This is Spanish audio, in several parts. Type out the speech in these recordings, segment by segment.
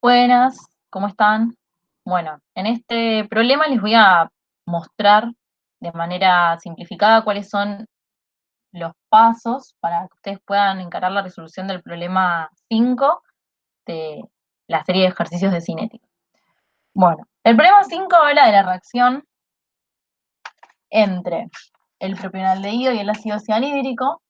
Buenas, ¿cómo están? Bueno, en este problema les voy a mostrar de manera simplificada cuáles son los pasos para que ustedes puedan encarar la resolución del problema 5 de la serie de ejercicios de cinética. Bueno, el problema 5 habla de la reacción entre el propionaldehído y el ácido cianhídrico.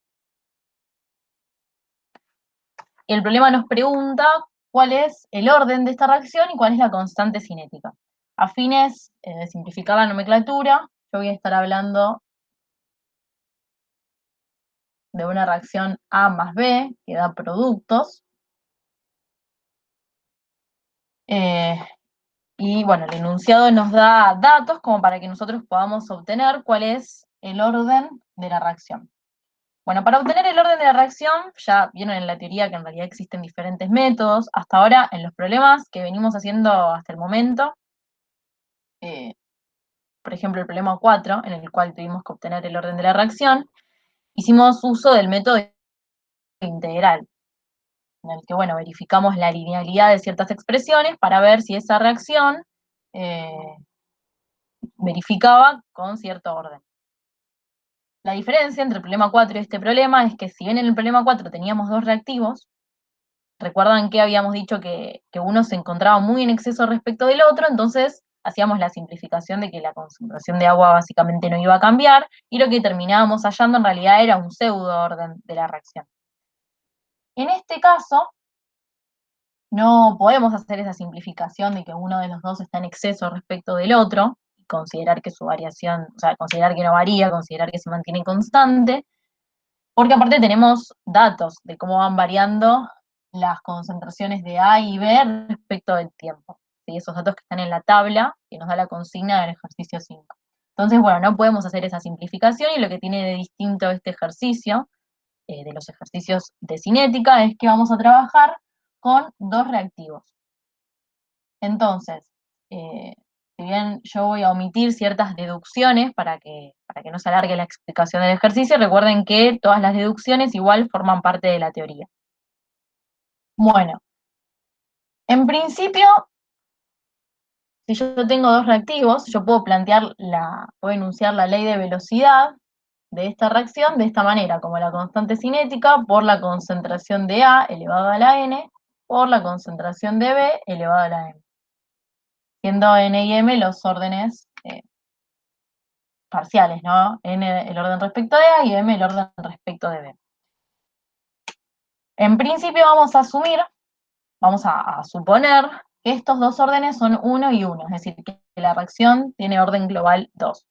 Y el problema nos pregunta cuál es el orden de esta reacción y cuál es la constante cinética. A fines de simplificar la nomenclatura, yo voy a estar hablando de una reacción A más B, que da productos. Y bueno, el enunciado nos da datos como para que nosotros podamos obtener cuál es el orden de la reacción. Bueno, para obtener el orden de la reacción, ya vieron en la teoría que en realidad existen diferentes métodos. Hasta ahora, en los problemas que venimos haciendo hasta el momento, por ejemplo, el problema 4, en el cual tuvimos que obtener el orden de la reacción, hicimos uso del método integral, en el que, bueno, verificamos la linealidad de ciertas expresiones para ver si esa reacción eh, verificaba con cierto orden. La diferencia entre el problema 4 y este problema es que si bien en el problema 4 teníamos dos reactivos, recuerdan que habíamos dicho que uno se encontraba muy en exceso respecto del otro, entonces hacíamos la simplificación de que la concentración de agua básicamente no iba a cambiar, y lo que terminábamos hallando en realidad era un pseudo orden de la reacción. En este caso, no podemos hacer esa simplificación de que uno de los dos está en exceso respecto del otro, y considerar que su variación, o sea, considerar que no varía, considerar que se mantiene constante, porque aparte tenemos datos de cómo van variando las concentraciones de A y B respecto del tiempo. ¿Sí? Esos datos que están en la tabla que nos da la consigna del ejercicio 5. Entonces, bueno, no podemos hacer esa simplificación, y lo que tiene de distinto este ejercicio, de los ejercicios de cinética, es que vamos a trabajar con dos reactivos. Entonces, si bien yo voy a omitir ciertas deducciones para que no se alargue la explicación del ejercicio, recuerden que todas las deducciones igual forman parte de la teoría. Bueno, en principio, si yo tengo dos reactivos, yo puedo enunciar la ley de velocidad de esta reacción de esta manera, como la constante cinética por la concentración de A elevado a la n por la concentración de B elevado a la m, siendo n y m los órdenes parciales, ¿no? N el orden respecto de A y M el orden respecto de B. En principio vamos a suponer que estos dos órdenes son 1 y 1, es decir, que la reacción tiene orden global 2.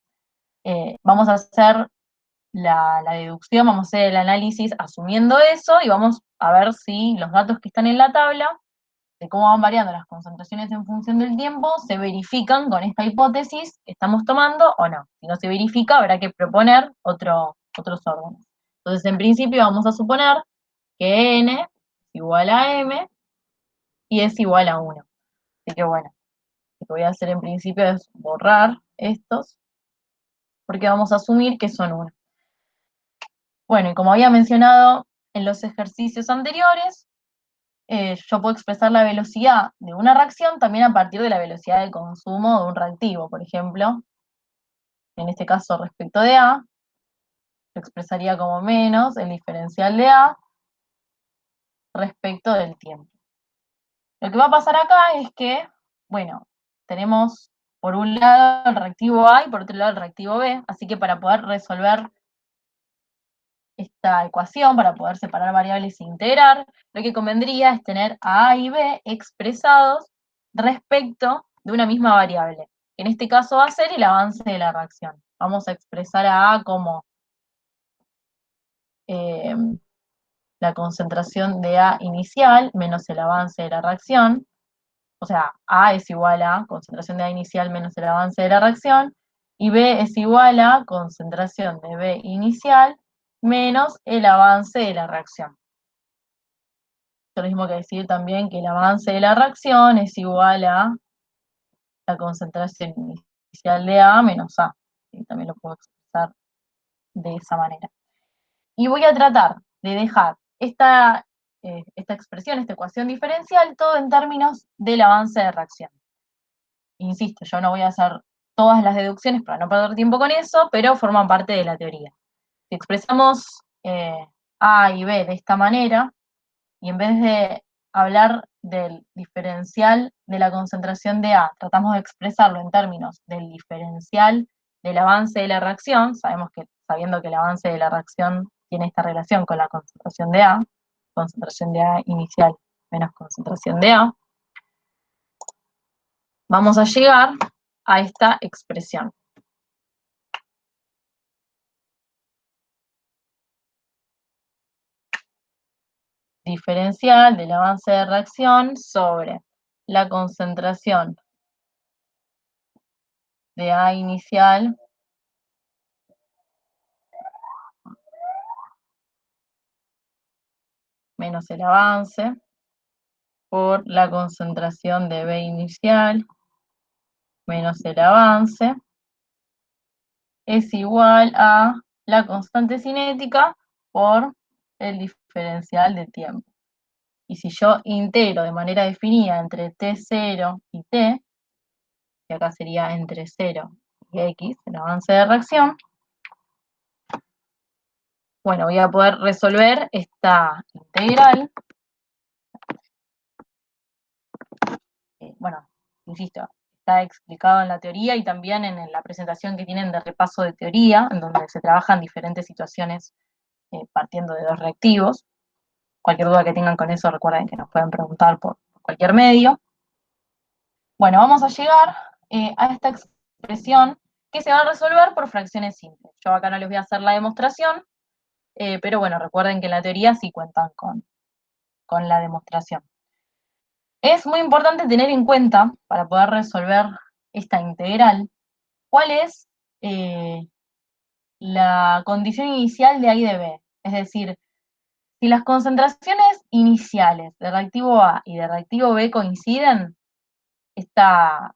Vamos a hacer la deducción, vamos a hacer el análisis asumiendo eso, y vamos a ver si los datos que están en la tabla, de cómo van variando las concentraciones en función del tiempo, se verifican con esta hipótesis que estamos tomando o no. Si no se verifica, habrá que proponer otros órdenes. Entonces, en principio, vamos a suponer que n es igual a m y es igual a 1. Así que bueno, lo que voy a hacer en principio es borrar estos, porque vamos a asumir que son 1. Bueno, y como había mencionado en los ejercicios anteriores, yo puedo expresar la velocidad de una reacción también a partir de la velocidad de consumo de un reactivo. Por ejemplo, en este caso respecto de A, lo expresaría como menos el diferencial de A respecto del tiempo. Lo que va a pasar acá es que, bueno, tenemos por un lado el reactivo A y por otro lado el reactivo B, así que para poder resolver esta ecuación, para poder separar variables e integrar, lo que convendría es tener a A y B expresados respecto de una misma variable, que en este caso va a ser el avance de la reacción. Vamos a expresar a A como eh, la concentración de A inicial menos el avance de la reacción, o sea, A es igual a concentración de A inicial menos el avance de la reacción, y B es igual a concentración de B inicial menos el avance de la reacción. Lo mismo que decir también que el avance de la reacción es igual a la concentración inicial de A menos A. Y también lo puedo expresar de esa manera. Y voy a tratar de dejar esta expresión, esta ecuación diferencial, todo en términos del avance de reacción. Insisto, yo no voy a hacer todas las deducciones para no perder tiempo con eso, pero forman parte de la teoría. Si expresamos A y B de esta manera, y en vez de hablar del diferencial de la concentración de A, tratamos de expresarlo en términos del diferencial del avance de la reacción, sabiendo que el avance de la reacción tiene esta relación con la concentración de A inicial menos concentración de A, vamos a llegar a esta expresión. Diferencial del avance de reacción sobre la concentración de A inicial menos el avance por la concentración de B inicial menos el avance es igual a la constante cinética por el diferencial de tiempo. Y si yo integro de manera definida entre T0 y T, que acá sería entre 0 y X, el avance de reacción, bueno, voy a poder resolver esta integral. Bueno, insisto, está explicado en la teoría y también en la presentación que tienen de repaso de teoría, en donde se trabajan diferentes situaciones partiendo de dos reactivos. Cualquier duda que tengan con eso, recuerden que nos pueden preguntar por cualquier medio. Bueno, vamos a llegar a esta expresión que se va a resolver por fracciones simples. Yo acá no les voy a hacer la demostración, pero bueno, recuerden que en la teoría sí cuentan con la demostración. Es muy importante tener en cuenta, para poder resolver esta integral, cuál es la condición inicial de A y de B. Es decir, si las concentraciones iniciales de reactivo A y de reactivo B coinciden, esta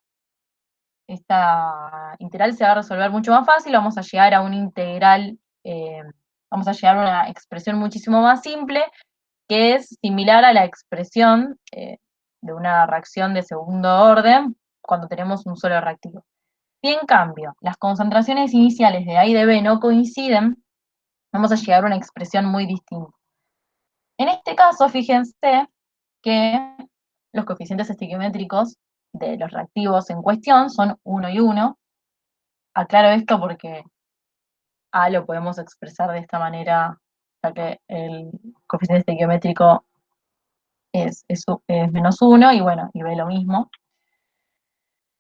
integral se va a resolver mucho más fácil, vamos a llegar a una integral, vamos a llegar a una expresión muchísimo más simple, que es similar a la expresión de una reacción de segundo orden cuando tenemos un solo reactivo. Si en cambio las concentraciones iniciales de A y de B no coinciden, vamos a llegar a una expresión muy distinta. En este caso, fíjense que los coeficientes estequiométricos de los reactivos en cuestión son 1 y 1. Aclaro esto porque A lo podemos expresar de esta manera, ya que el coeficiente estequiométrico es menos 1, y bueno, y B lo mismo.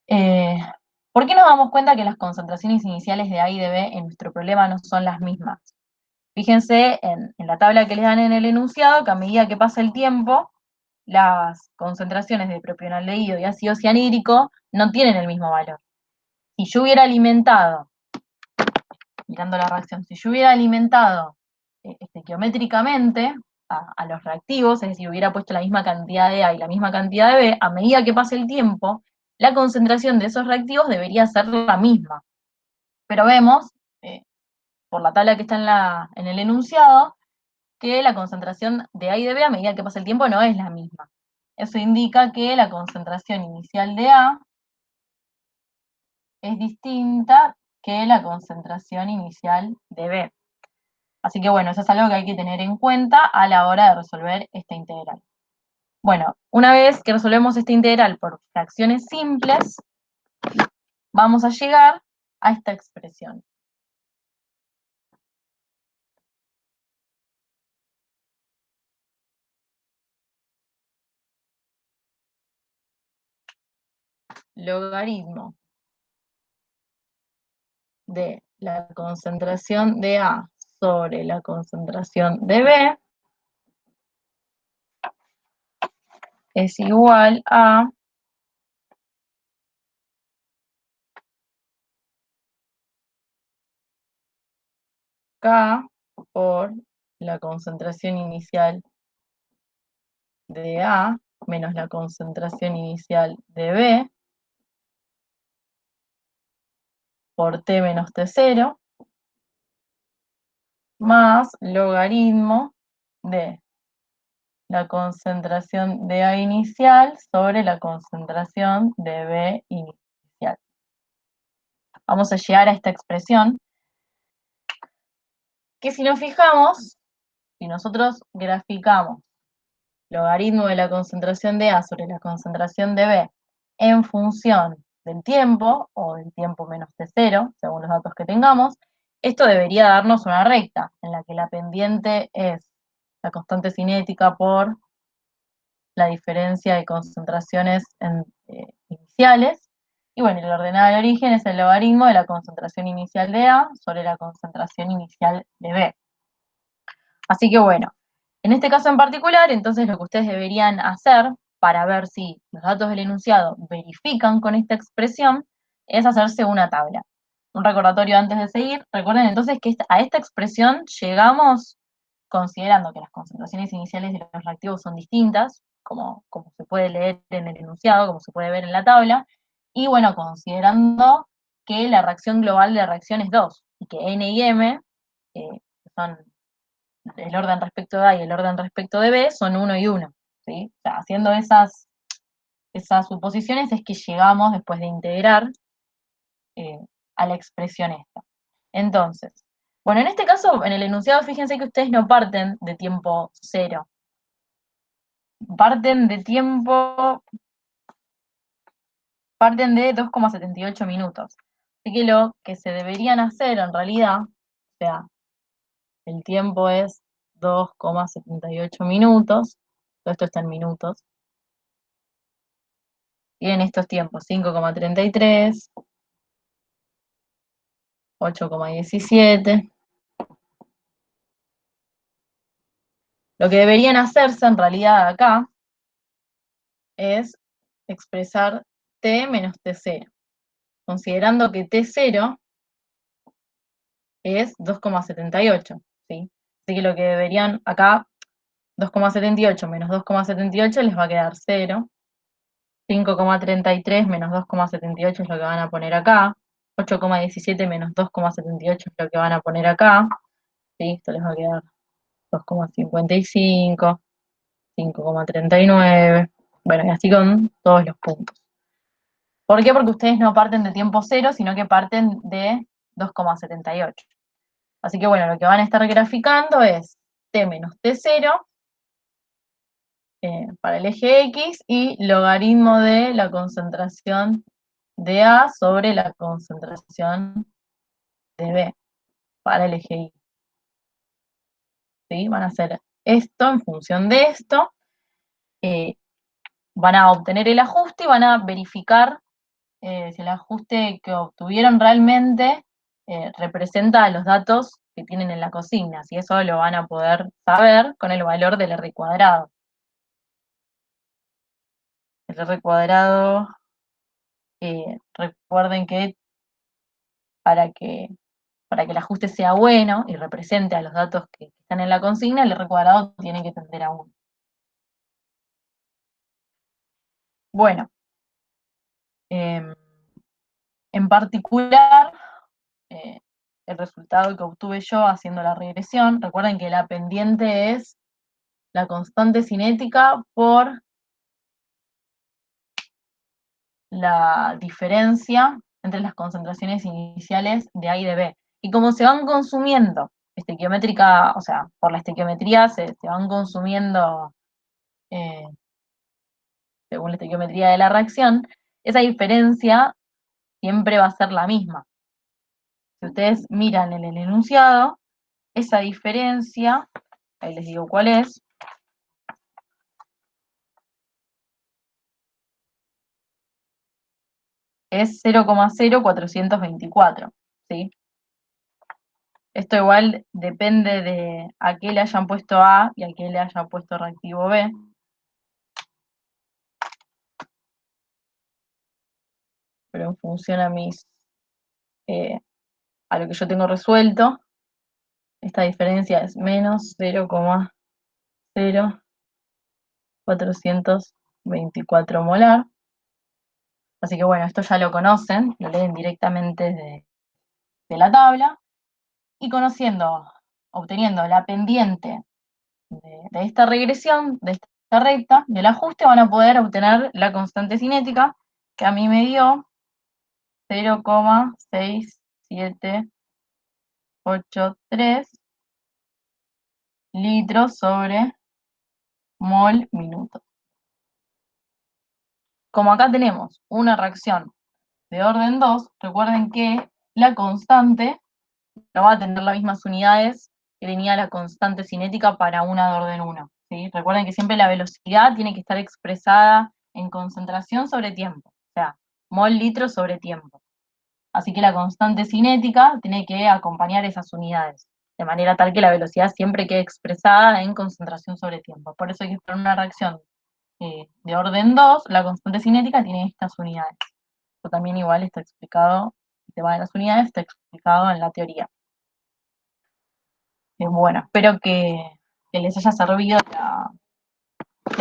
¿Por qué nos damos cuenta que las concentraciones iniciales de A y de B en nuestro problema no son las mismas? Fíjense en la tabla que les dan en el enunciado que a medida que pasa el tiempo, las concentraciones de propionaldehído y ácido cianhídrico no tienen el mismo valor. Si yo hubiera alimentado, mirando la reacción, si yo hubiera alimentado estequiométricamente a los reactivos, es decir, hubiera puesto la misma cantidad de A y la misma cantidad de B, a medida que pase el tiempo, la concentración de esos reactivos debería ser la misma. Pero vemos, por la tabla que está en el enunciado, que la concentración de A y de B a medida que pasa el tiempo no es la misma. Eso indica que la concentración inicial de A es distinta que la concentración inicial de B. Así que bueno, eso es algo que hay que tener en cuenta a la hora de resolver esta integral. Bueno, una vez que resolvemos esta integral por fracciones simples, vamos a llegar a esta expresión. Logaritmo de la concentración de A sobre la concentración de B es igual a K por la concentración inicial de A menos la concentración inicial de B por T menos T0 más logaritmo de la concentración de A inicial sobre la concentración de B inicial. Vamos a llegar a esta expresión, que si nos fijamos, si nosotros graficamos logaritmo de la concentración de A sobre la concentración de B en función del tiempo, o del tiempo menos T0, según los datos que tengamos, esto debería darnos una recta, en la que la pendiente es la constante cinética por la diferencia de concentraciones iniciales, y bueno, el ordenado del origen es el logaritmo de la concentración inicial de A sobre la concentración inicial de B. Así que bueno, en este caso en particular, entonces lo que ustedes deberían hacer para ver si los datos del enunciado verifican con esta expresión es hacerse una tabla. Un recordatorio antes de seguir, recuerden entonces que a esta expresión llegamos considerando que las concentraciones iniciales de los reactivos son distintas, como se puede leer en el enunciado, como se puede ver en la tabla, y bueno, considerando que la reacción global de la reacción es 2, y que N y M, que son el orden respecto de A y el orden respecto de B, son 1 y 1, ¿sí? O sea, haciendo esas suposiciones es que llegamos, después de integrar, eh, a la expresión esta. Entonces, bueno, en este caso, en el enunciado, fíjense que ustedes no parten de tiempo cero, parten de 2,78 minutos. Así que lo que se deberían hacer en realidad, o sea, el tiempo es 2,78 minutos, todo esto está en minutos, y en estos tiempos 5,33, 8,17. Lo que deberían hacerse en realidad acá es expresar t menos t0, considerando que t0 es 2,78, ¿sí? Así que lo que deberían acá, 2,78 menos 2,78 les va a quedar 0, 5,33 menos 2,78 es lo que van a poner acá, 8,17 menos 2,78 es lo que van a poner acá, ¿sí? Esto les va a quedar 2,55, 5,39, bueno, y así con todos los puntos. ¿Por qué? Porque ustedes no parten de tiempo cero, sino que parten de 2,78. Así que bueno, lo que van a estar graficando es t menos t0 para el eje X y logaritmo de la concentración de A sobre la concentración de B para el eje Y. ¿Sí? Van a hacer esto en función de esto, van a obtener el ajuste y van a verificar si el ajuste que obtuvieron realmente representa los datos que tienen en la consigna, si eso lo van a poder saber con el valor del R cuadrado. El R cuadrado, recuerden que para que el ajuste sea bueno y represente a los datos que están en la consigna, el R cuadrado tiene que tender a 1. Bueno, en particular, eh, el resultado que obtuve yo haciendo la regresión, recuerden que la pendiente es la constante cinética por la diferencia entre las concentraciones iniciales de A y de B. Y como se van consumiendo estequiométrica, o sea, por la estequiometría se van consumiendo eh, según la estequiometría de la reacción, esa diferencia siempre va a ser la misma. Si ustedes miran en el enunciado, esa diferencia, ahí les digo cuál es 0,0424, ¿sí? Esto igual depende de a qué le hayan puesto A y a qué le hayan puesto reactivo B. Pero en función a lo que yo tengo resuelto, esta diferencia es menos 0,0424 molar. Así que bueno, esto ya lo conocen, lo leen directamente de la tabla. Y obteniendo la pendiente de esta regresión, de esta recta, del ajuste, van a poder obtener la constante cinética, que a mí me dio 0,6783 litros sobre mol minuto. Como acá tenemos una reacción de orden 2, recuerden que la constante no va a tener las mismas unidades que tenía la constante cinética para una de orden 1. ¿Sí? Recuerden que siempre la velocidad tiene que estar expresada en concentración sobre tiempo, o sea, mol litro sobre tiempo. Así que la constante cinética tiene que acompañar esas unidades, de manera tal que la velocidad siempre quede expresada en concentración sobre tiempo. Por eso hay que para una reacción de orden 2, la constante cinética tiene estas unidades. Esto también igual está explicado, el tema de las unidades está explicado en la teoría. Bueno, espero que les haya servido la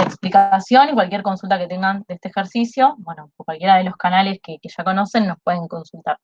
explicación y cualquier consulta que tengan de este ejercicio, bueno, por cualquiera de los canales que ya conocen nos pueden consultar.